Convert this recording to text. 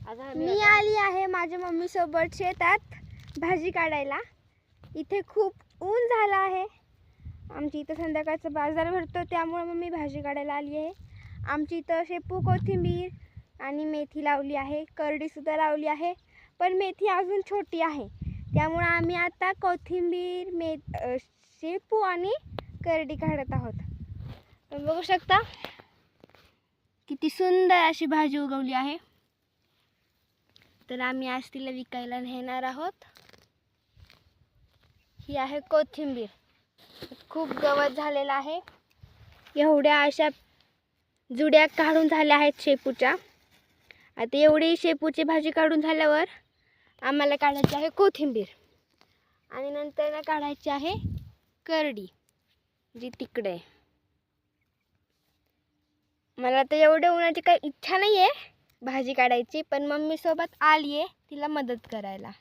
मी आली आहे माझ्या मम्मी सोबत शेतात भाजी काढायला। इथे खूप ऊन झालं आहे। आमची इथं संध्याकाळचा बाजार भरतो त्यामुळे मम्मी भाजी काढायला आली आहे। आमची इथं शेपू कोथिंबीर आणि मेथी लावली आहे, करडी सुद्धा लावली आहे, पण मेथी अजून छोटी आहे त्यामुळे आम्ही आता कोथिंबीर शेपू आणि करडी काढत आहोत। तुम्ही बघू शकता किती सुंदर अशी भाजी उगवली आहे। तर आम्ही आज तिला विकायला नेणार आहोत। ही आहे कोथिंबीर, खूप गवत झालेला आहे। एवढ्या अशा जुड्या काढून झाल्या आहेत शेपूच्या। आता एवढी शेपूची भाजी काढून झाल्यावर आम्हाला काढायची आहे कोथिंबीर आणि नंतर काढायची आहे करडी, जी तिकडे आहे। मला तर एवढ्या उन्हाची काही इच्छा नाही आहे भाजी काढायची, पण मम्मी सोबत आली आहे तिला मदत करायला।